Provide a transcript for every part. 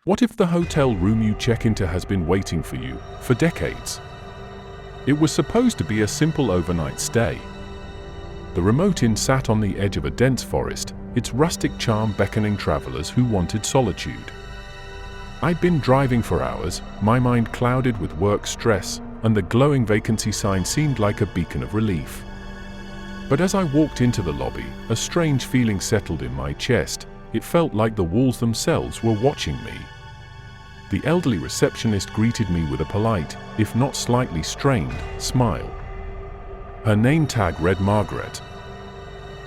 What if the hotel room you check into has been waiting for you for decades? It was supposed to be a simple overnight stay. The remote inn sat on the edge of a dense forest, its rustic charm beckoning travelers who wanted solitude. I'd been driving for hours, my mind clouded with work stress, and the glowing vacancy sign seemed like a beacon of relief. But as I walked into the lobby, a strange feeling settled in my chest. It felt like the walls themselves were watching me. The elderly receptionist greeted me with a polite, if not slightly strained, smile. Her name tag read Margaret.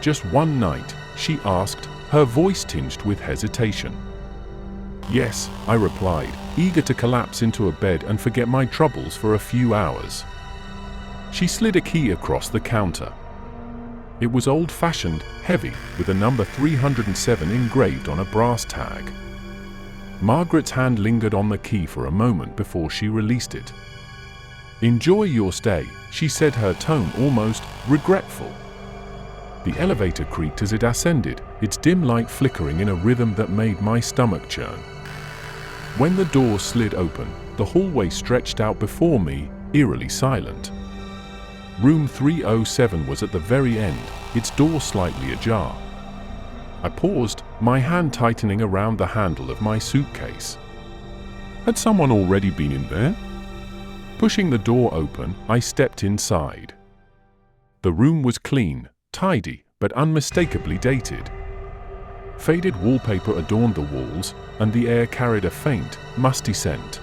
"Just one night?" she asked, her voice tinged with hesitation. "Yes," I replied, eager to collapse into a bed and forget my troubles for a few hours. She slid a key across the counter. It was old-fashioned, heavy, with a number 307 engraved on a brass tag. Margaret's hand lingered on the key for a moment before she released it. "Enjoy your stay," she said, her tone almost regretful. The elevator creaked as it ascended, its dim light flickering in a rhythm that made my stomach churn. When the door slid open, the hallway stretched out before me, eerily silent. Room 307 was at the very end, its door slightly ajar. I paused, my hand tightening around the handle of my suitcase. Had someone already been in there? Pushing the door open, I stepped inside. The room was clean, tidy, but unmistakably dated. Faded wallpaper adorned the walls, and the air carried a faint, musty scent.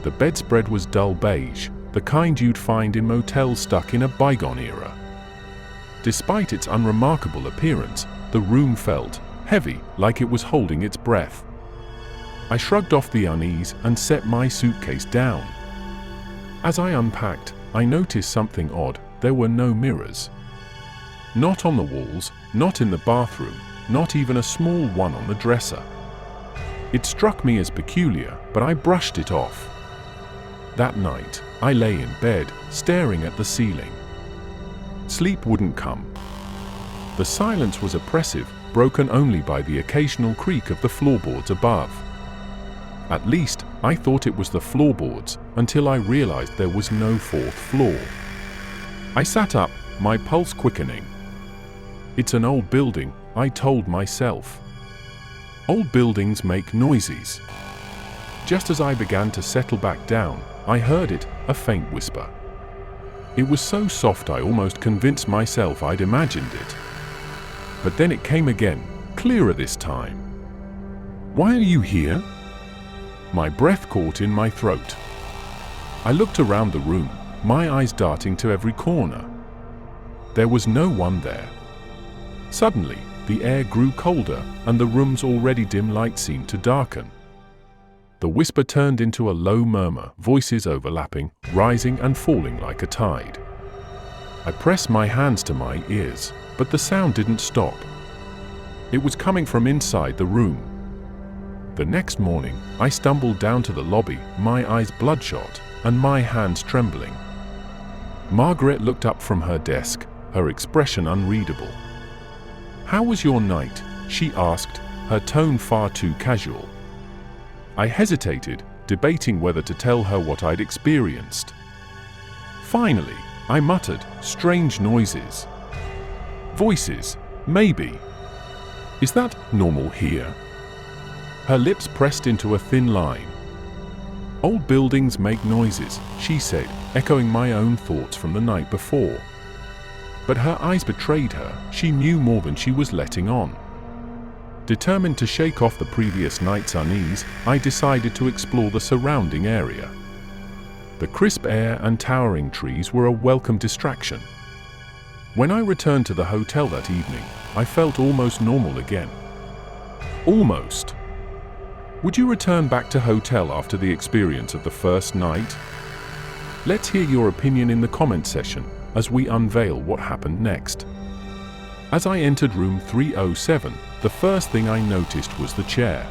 The bedspread was dull beige, the kind you'd find in motels stuck in a bygone era. Despite its unremarkable appearance, the room felt heavy, like it was holding its breath. I shrugged off the unease and set my suitcase down. As I unpacked, I noticed something odd. There were no mirrors. Not on the walls, not in the bathroom, not even a small one on the dresser. It struck me as peculiar, but I brushed it off. That night, I lay in bed, staring at the ceiling. Sleep wouldn't come. The silence was oppressive, broken only by the occasional creak of the floorboards above. At least, I thought it was the floorboards, until I realized there was no fourth floor. I sat up, my pulse quickening. It's an old building, I told myself. Old buildings make noises. Just as I began to settle back down, I heard it, a faint whisper. It was so soft I almost convinced myself I'd imagined it. But then it came again, clearer this time. "Why are you here?" My breath caught in my throat. I looked around the room, my eyes darting to every corner. There was no one there. Suddenly, the air grew colder, and the room's already dim light seemed to darken. The whisper turned into a low murmur, voices overlapping, rising and falling like a tide. I pressed my hands to my ears, but the sound didn't stop. It was coming from inside the room. The next morning, I stumbled down to the lobby, my eyes bloodshot, and my hands trembling. Margaret looked up from her desk, her expression unreadable. "How was your night?" she asked, her tone far too casual. I hesitated, debating whether to tell her what I'd experienced. Finally, I muttered, "Strange noises. Voices, maybe. Is that normal here?" Her lips pressed into a thin line. "Old buildings make noises," she said, echoing my own thoughts from the night before. But her eyes betrayed her, she knew more than she was letting on. Determined to shake off the previous night's unease, I decided to explore the surrounding area. The crisp air and towering trees were a welcome distraction. When I returned to the hotel that evening, I felt almost normal again. Almost. Would you return back to hotel after the experience of the first night? Let's hear your opinion in the comment section as we unveil what happened next. As I entered room 307, the first thing I noticed was the chair.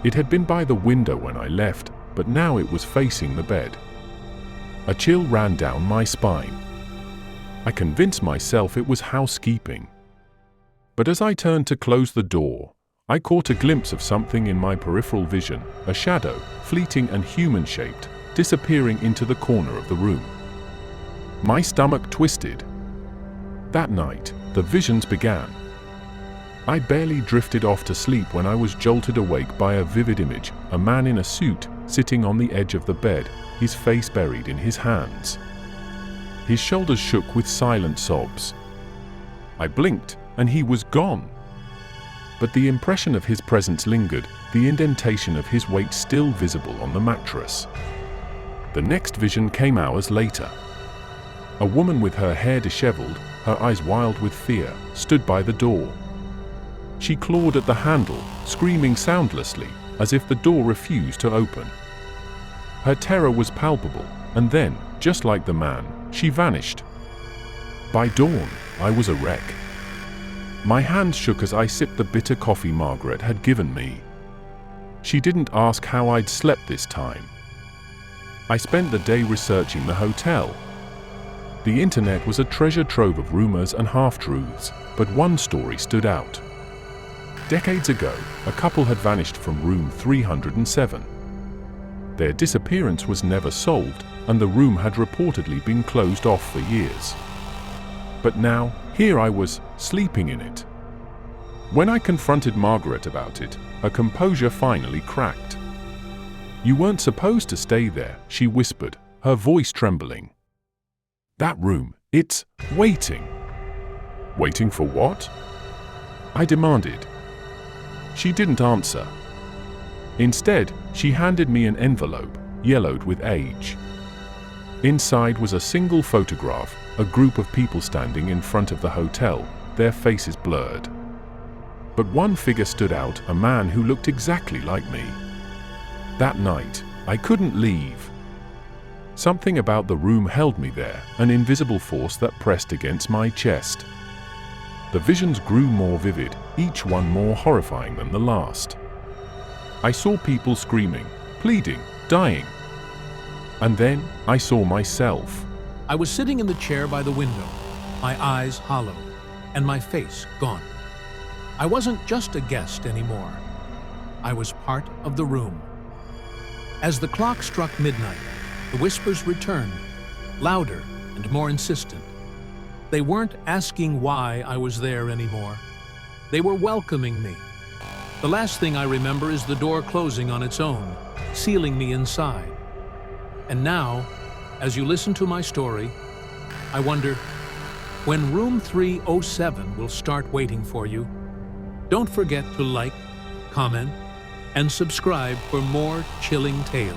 It had been by the window when I left, but now it was facing the bed. A chill ran down my spine. I convinced myself it was housekeeping. But as I turned to close the door, I caught a glimpse of something in my peripheral vision, a shadow, fleeting and human-shaped, disappearing into the corner of the room. My stomach twisted. That night, the visions began. I barely drifted off to sleep when I was jolted awake by a vivid image, a man in a suit, sitting on the edge of the bed, his face buried in his hands. His shoulders shook with silent sobs. I blinked, and he was gone. But the impression of his presence lingered, the indentation of his weight still visible on the mattress. The next vision came hours later. A woman with her hair disheveled, her eyes wild with fear, stood by the door. She clawed at the handle, screaming soundlessly, as if the door refused to open. Her terror was palpable, and then, just like the man, she vanished. By dawn, I was a wreck. My hands shook as I sipped the bitter coffee Margaret had given me. She didn't ask how I'd slept this time. I spent the day researching the hotel. The internet was a treasure trove of rumors and half-truths, but one story stood out. Decades ago, a couple had vanished from room 307. Their disappearance was never solved, and the room had reportedly been closed off for years. But now, here I was, sleeping in it. When I confronted Margaret about it, her composure finally cracked. "You weren't supposed to stay there," she whispered, her voice trembling. "That room, it's waiting." "Waiting for what?" I demanded. She didn't answer. Instead, she handed me an envelope, yellowed with age. Inside was a single photograph, a group of people standing in front of the hotel, their faces blurred. But one figure stood out, a man who looked exactly like me. That night, I couldn't leave. Something about the room held me there, an invisible force that pressed against my chest. The visions grew more vivid, each one more horrifying than the last. I saw people screaming, pleading, dying. And then I saw myself. I was sitting in the chair by the window, my eyes hollow, and my face gone. I wasn't just a guest anymore. I was part of the room. As the clock struck midnight, the whispers returned, louder and more insistent. They weren't asking why I was there anymore. They were welcoming me. The last thing I remember is the door closing on its own, sealing me inside. And now, as you listen to my story, I wonder, when room 307 will start waiting for you, don't forget to like, comment, and subscribe for more chilling tales.